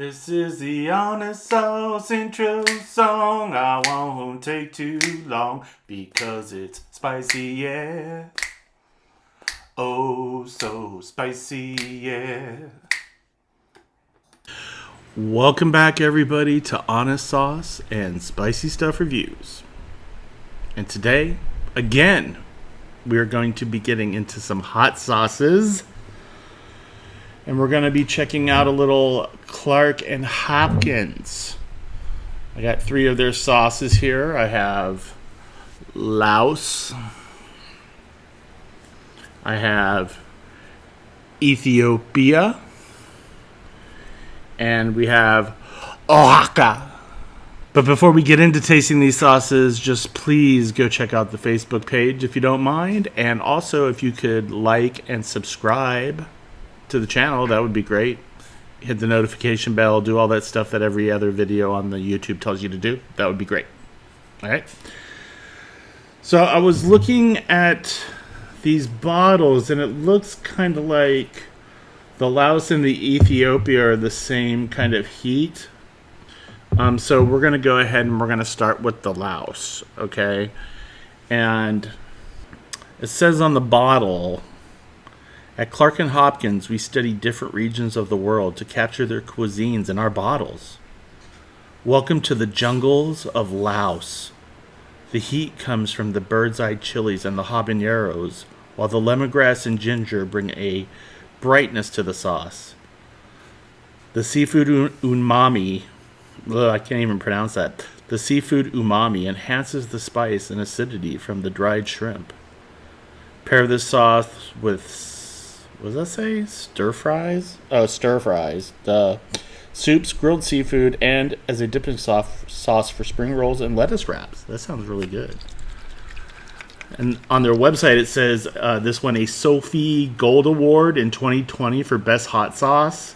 This is the Honest Sauce intro song. I won't take too long because it's spicy, yeah. Oh, so spicy, yeah. Welcome back, everybody, to Honest Sauce and Spicy Stuff Reviews. And today, again, we are going to be getting into some hot sauces. And we're going to be checking out a little Clark and Hopkins. I got 3 of their sauces here. I have Laos. I have Ethiopia. And we have Oaxaca. But before we get into tasting these sauces, just please go check out the Facebook page if you don't mind. And also, if you could like and subscribe to the channel, that would be great. Hit the notification bell, do all that stuff that every other video on the YouTube tells you to do. That would be great. All right. So I was looking at these bottles, and it looks kind of like the Laos and the Ethiopia are the same kind of heat. So we're going to go ahead and we're going to start with the Laos, okay? And it says on the bottle, at Clark and Hopkins, we study different regions of the world to capture their cuisines in our bottles. Welcome to the jungles of Laos. The heat comes from the bird's-eye chilies and the habaneros, while the lemongrass and ginger bring a brightness to the sauce. The seafood umami, I can't even pronounce that. The seafood umami enhances the spice and acidity from the dried shrimp. Pair this sauce with, what does that say? Stir fries? Oh, stir fries. The soups, grilled seafood, and as a dipping sauce for spring rolls and lettuce wraps. That sounds really good. And on their website, it says this won a Sophie Gold Award in 2020 for Best Hot Sauce.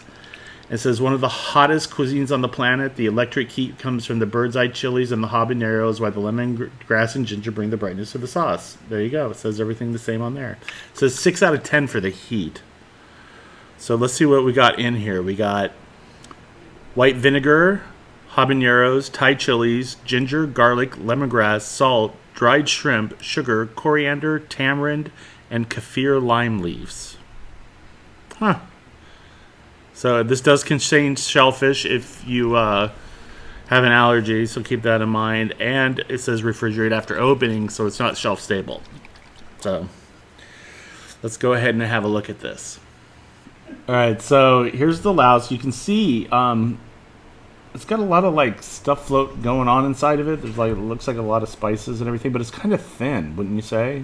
It says one of the hottest cuisines on the planet. The electric heat comes from the bird's eye chilies and the habaneros, while the lemongrass and ginger bring the brightness to the sauce. There you go. It says everything the same on there. It says 6 out of 10 for the heat. So let's see what we got in here. We got white vinegar, habaneros, Thai chilies, ginger, garlic, lemongrass, salt, dried shrimp, sugar, coriander, tamarind, and kaffir lime leaves. Huh. So this does contain shellfish if you have an allergy, so keep that in mind. And it says refrigerate after opening, so it's not shelf stable. So let's go ahead and have a look at this. All right, so here's the Laos. You can see it's got a lot of like stuff float going on inside of it. There's like, it looks like a lot of spices and everything, but it's kind of thin, wouldn't you say?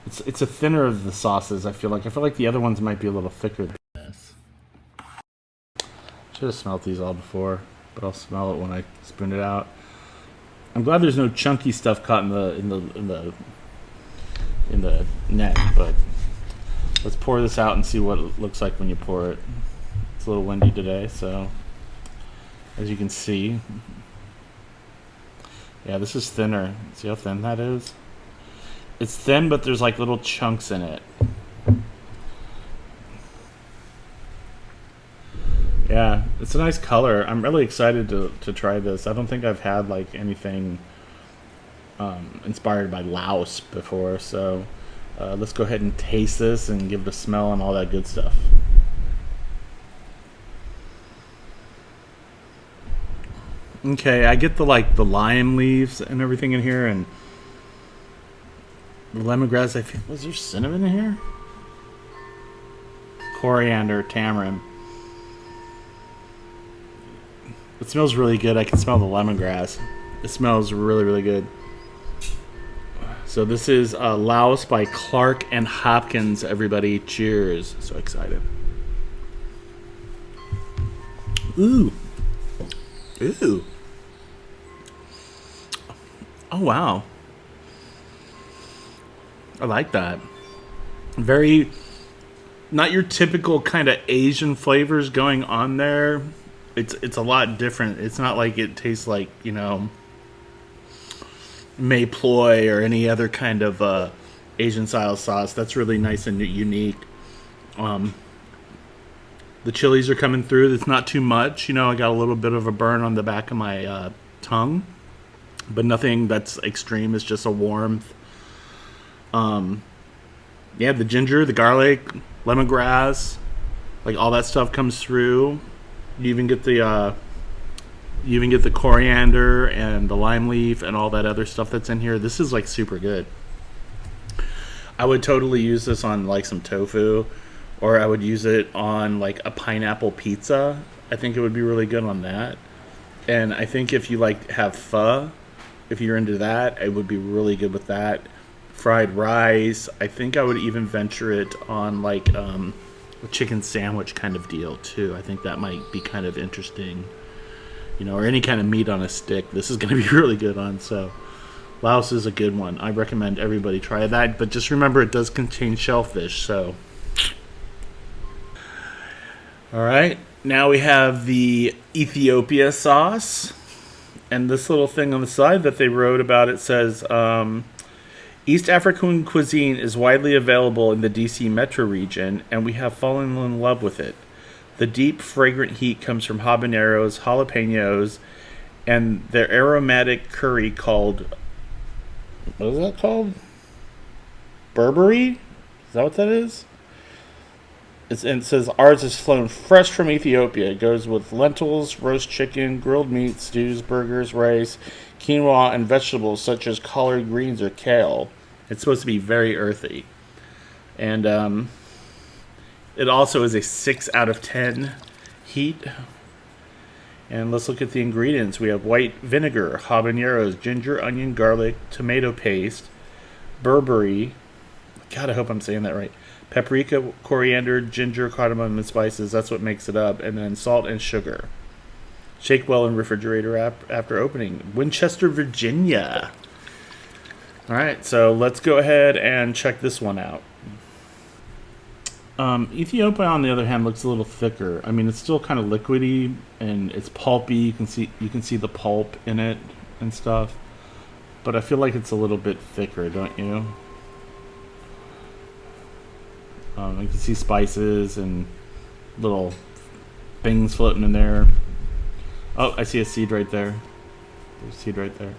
It's a thinner of the sauces. I feel like the other ones might be a little thicker than this. Should have smelled these all before, but I'll smell it when I spoon it out. I'm glad there's no chunky stuff caught in the net, but let's pour this out and see what it looks like when you pour it. It's a little windy today, so as you can see, yeah, this is thinner. See how thin that is? It's thin, but there's like little chunks in it. Yeah, it's a nice color. I'm really excited to try this. I don't think I've had like anything inspired by Laos before, so let's go ahead and taste this and give it a smell and all that good stuff. Okay, I get the lime leaves and everything in here, and the lemongrass. I feel, was there cinnamon in here? Coriander, tamarind. It smells really good. I can smell the lemongrass. It smells really, really good. So this is Laos by Clark and Hopkins, everybody. Cheers. So excited. Ooh. Ooh. Oh, wow. I like that. Very, not your typical kind of Asian flavors going on there. It's a lot different. It's not like it tastes like, you know, may ploy or any other kind of Asian style sauce. That's really nice and unique. The chilies are coming through. It's not too much. You know, I got a little bit of a burn on the back of my tongue, but nothing that's extreme. It's just a warmth. Yeah, the ginger, the garlic, lemongrass, like all that stuff comes through. You even get the coriander and the lime leaf and all that other stuff that's in here. This is like super good. I would totally use this on like some tofu, or I would use it on like a pineapple pizza. I think it would be really good on that. And I think if you like have pho, if you're into that, it would be really good with that. Fried rice. I think I would even venture it on like a chicken sandwich kind of deal too. I think that might be kind of interesting. You know, or any kind of meat on a stick. This is going to be really good on. So Laos is a good one. I recommend everybody try that. But just remember, it does contain shellfish. So, all right. Now we have the Ethiopia sauce. And this little thing on the side that they wrote about, it says, East African cuisine is widely available in the DC metro region, and we have fallen in love with it. The deep, fragrant heat comes from habaneros, jalapenos, and their aromatic curry called... What is that called? Burberry? Is that what that is? And it says, ours is flown fresh from Ethiopia. It goes with lentils, roast chicken, grilled meat, stews, burgers, rice, quinoa, and vegetables such as collard greens or kale. It's supposed to be very earthy. And it also is a 6 out of 10 heat. And let's look at the ingredients. We have white vinegar, habaneros, ginger, onion, garlic, tomato paste, Burberry. God, I hope I'm saying that right. Paprika, coriander, ginger, cardamom, and spices. That's what makes it up. And then salt and sugar. Shake well in refrigerator after opening. Winchester, Virginia. All right, so let's go ahead and check this one out. Ethiopia, on the other hand, looks a little thicker. I mean, it's still kind of liquidy and it's pulpy. You can see the pulp in it and stuff. But I feel like it's a little bit thicker, don't you? You can see spices and little things floating in there. Oh, I see a seed right there. There's a seed right there.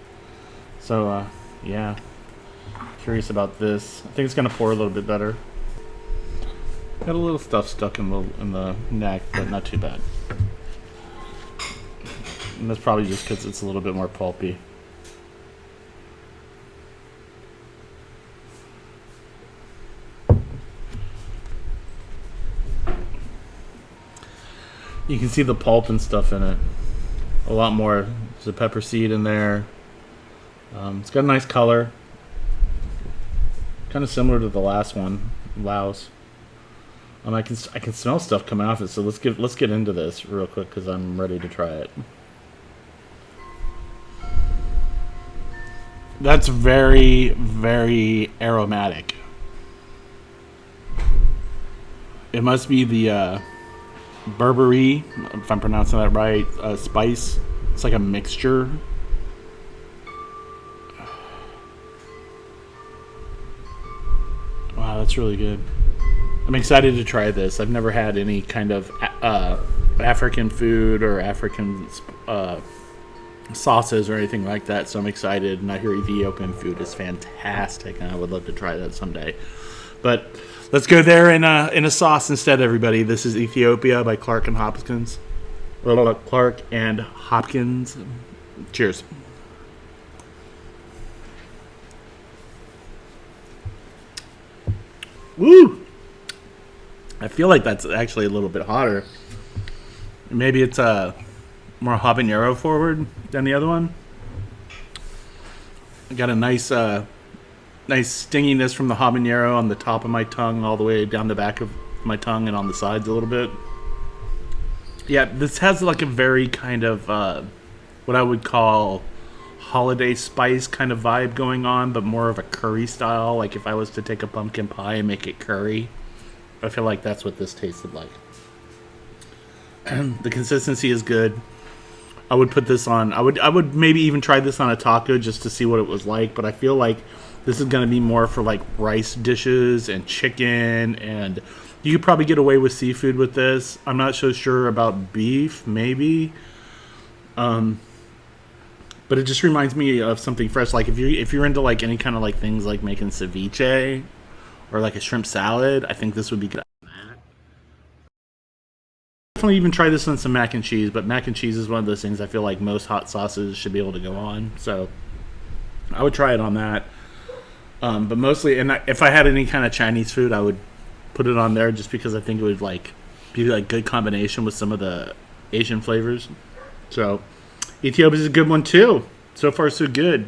So, yeah. Curious about this. I think it's going to pour a little bit better. Got a little stuff stuck in the neck, but not too bad. And that's probably just because it's a little bit more pulpy. You can see the pulp and stuff in it. A lot more. There's a pepper seed in there. It's got a nice color. Kind of similar to the last one, Laos. I can smell stuff coming off it. So let's get into this real quick because I'm ready to try it. That's very, very aromatic. It must be the Burberry, if I'm pronouncing that right, spice. It's like a mixture. Wow, that's really good. I'm excited to try this. I've never had any kind of African food or African sauces or anything like that, so I'm excited. And I hear Ethiopian food is fantastic, and I would love to try that someday. But let's go there in a sauce instead, everybody. This is Ethiopia by Clark and Hopkins. Clark and Hopkins. Cheers. Woo! I feel like that's actually a little bit hotter. Maybe it's more habanero forward than the other one. I got a nice stinginess from the habanero on the top of my tongue, all the way down the back of my tongue and on the sides a little bit. Yeah, this has like a very kind of what I would call holiday spice kind of vibe going on, but more of a curry style. Like if I was to take a pumpkin pie and make it curry, I feel like that's what this tasted like. The consistency is good. I would put this on. I would maybe even try this on a taco just to see what it was like. But I feel like this is going to be more for like rice dishes and chicken and You could probably get away with seafood with this. I'm not so sure about beef, maybe. But it just reminds me of something fresh. Like if you're into like any kind of like things like making ceviche or like a shrimp salad, I think this would be good. Definitely even try this on some mac and cheese, but mac and cheese is one of those things I feel like most hot sauces should be able to go on. So I would try it on that. But mostly, and if I had any kind of Chinese food, I would put it on there just because I think it would like be like good combination with some of the Asian flavors. So Ethiopia is a good one too. So far, so good.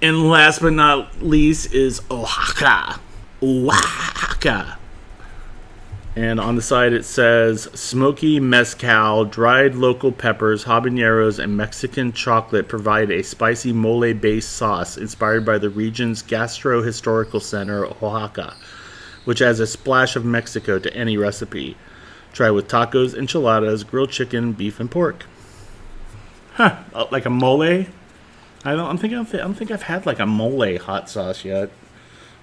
And last but not least is Oaxaca. Oaxaca. And on the side it says smoky mezcal, dried local peppers, habaneros, and Mexican chocolate provide a spicy mole-based sauce inspired by the region's gastro-historical center, Oaxaca, which adds a splash of Mexico to any recipe. Try with tacos, enchiladas, grilled chicken, beef, and pork. Huh? Like a mole? I don't think I've had like a mole hot sauce yet.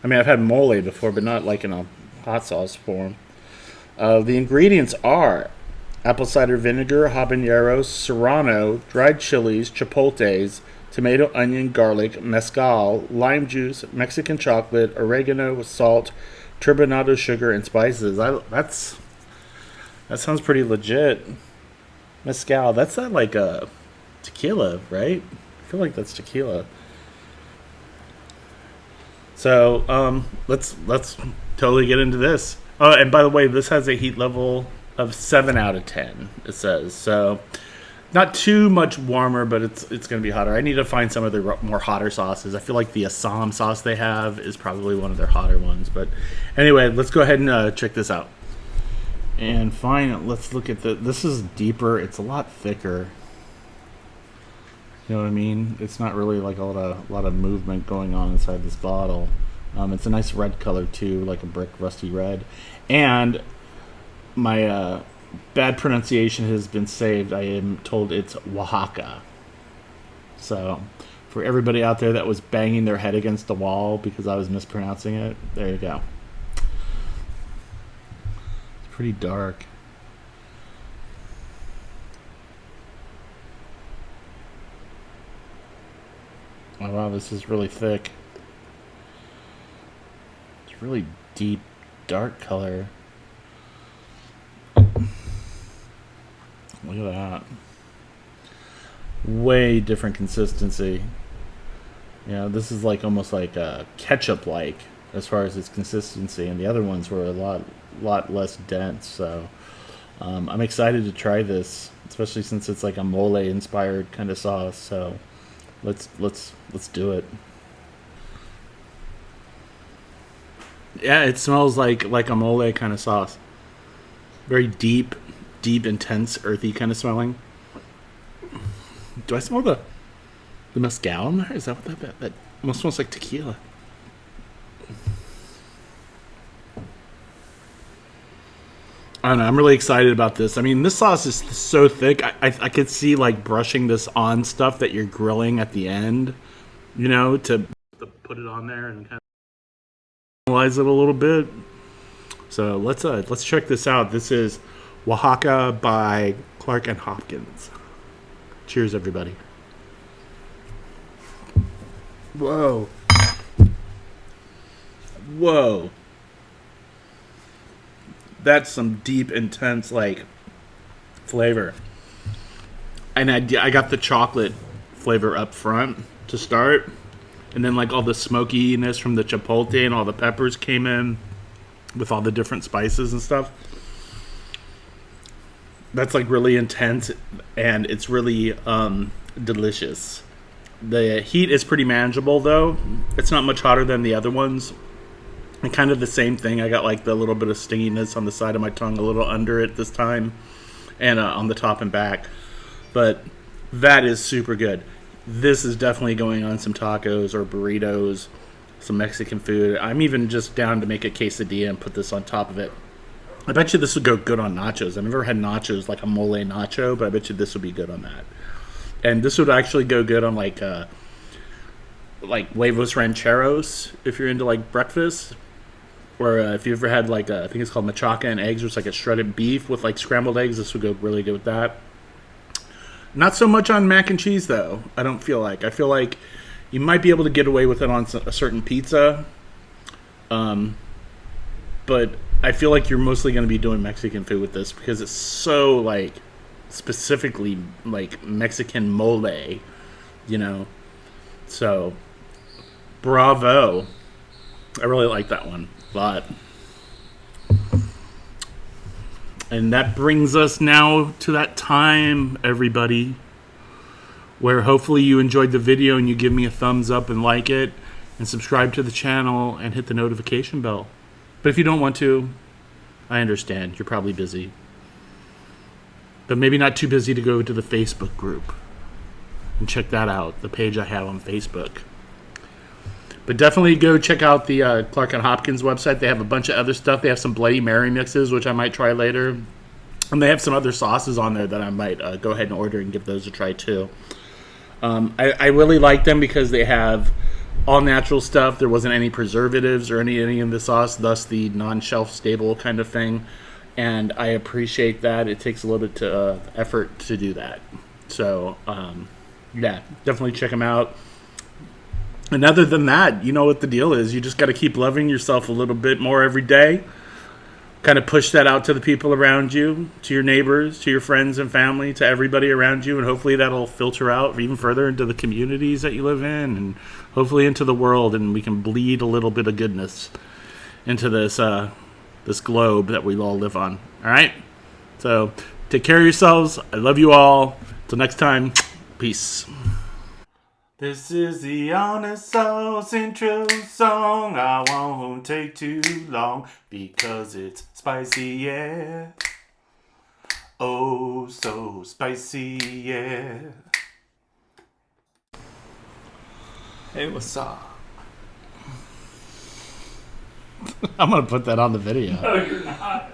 I mean, I've had mole before, but not like in a hot sauce form. The ingredients are apple cider vinegar, habaneros, serrano, dried chilies, chipotles, tomato, onion, garlic, mezcal, lime juice, Mexican chocolate, oregano, salt, turbinado sugar, and spices. That sounds pretty legit. Mezcal, that's not like a tequila, right? I feel like that's tequila. So, let's totally get into this. Oh, and by the way, this has a heat level of 7 out of 10, it says. So, not too much warmer, but it's going to be hotter. I need to find some of the more hotter sauces. I feel like the Assam sauce they have is probably one of their hotter ones. But anyway, let's go ahead and check this out. And fine, let's look at this is deeper. It's a lot thicker. You know what I mean? It's not really like a lot of movement going on inside this bottle. It's a nice red color too, like a brick rusty red. And my bad pronunciation has been saved. I am told it's Oaxaca. So for everybody out there that was banging their head against the wall because I was mispronouncing it, there you go. It's pretty dark. Oh wow, this is really thick. It's really deep, dark color. Look at that. Way different consistency. Yeah, this is like almost like a ketchup-like as far as its consistency, and the other ones were a lot less dense. So I'm excited to try this, especially since it's like a mole-inspired kind of sauce. So let's do it. Yeah, it smells like a mole kind of sauce. Very deep, intense, earthy kind of smelling. Do I smell the mezcal in there? Is that what that almost smells like tequila? I don't know. I'm really excited about this. I mean, this sauce is so thick. I could see like brushing this on stuff that you're grilling at the end, you know, to put it on there and kind of analyze it a little bit. So let's check this out. This is Oaxaca by Clark and Hopkins. Cheers, everybody. Whoa. That's some deep, intense, like, flavor. And I got the chocolate flavor up front to start. And then, like, all the smokiness from the chipotle and all the peppers came in with all the different spices and stuff. That's, like, really intense. And it's really delicious. The heat is pretty manageable, though. It's not much hotter than the other ones. And kind of the same thing. I got like the little bit of stinginess on the side of my tongue, a little under it this time, and on the top and back. But that is super good. This is definitely going on some tacos or burritos, some Mexican food. I'm even just down to make a quesadilla and put this on top of it. I bet you this would go good on nachos. I've never had nachos like a mole nacho, but I bet you this would be good on that. And this would actually go good on like huevos rancheros if you're into like breakfast. Or if you ever had like I think it's called machaca and eggs, or it's like a shredded beef with like scrambled eggs. This would go really good with that. Not so much on mac and cheese though. I don't feel like. I feel like you might be able to get away with it on a certain pizza. But I feel like you're mostly going to be doing Mexican food with this because it's so like specifically like Mexican mole, you know. So bravo. I really like that one a lot. And that brings us now to that time, everybody, where hopefully you enjoyed the video and you give me a thumbs up and like it and subscribe to the channel and hit the notification bell. But if you don't want to, I understand. You're probably busy. But maybe not too busy to go to the Facebook group and check that out, the page I have on Facebook. But definitely go check out the Clark Hopkins website. They have a bunch of other stuff. They have some Bloody Mary mixes, which I might try later. And they have some other sauces on there that I might go ahead and order and give those a try too. I really like them because they have all natural stuff. There wasn't any preservatives or any in the sauce, thus the non-shelf stable kind of thing. And I appreciate that. It takes a little bit of effort to do that. So, yeah, definitely check them out. And other than that, you know what the deal is. You just got to keep loving yourself a little bit more every day. Kind of push that out to the people around you, to your neighbors, to your friends and family, to everybody around you. And hopefully that'll filter out even further into the communities that you live in and hopefully into the world. And we can bleed a little bit of goodness into this this globe that we all live on. All right? So take care of yourselves. I love you all. Till next time, peace. This is the Honest Sauce intro song. I won't take too long because it's spicy, yeah. Oh, so spicy, yeah. Hey, what's up? I'm going to put that on the video. No, you're not.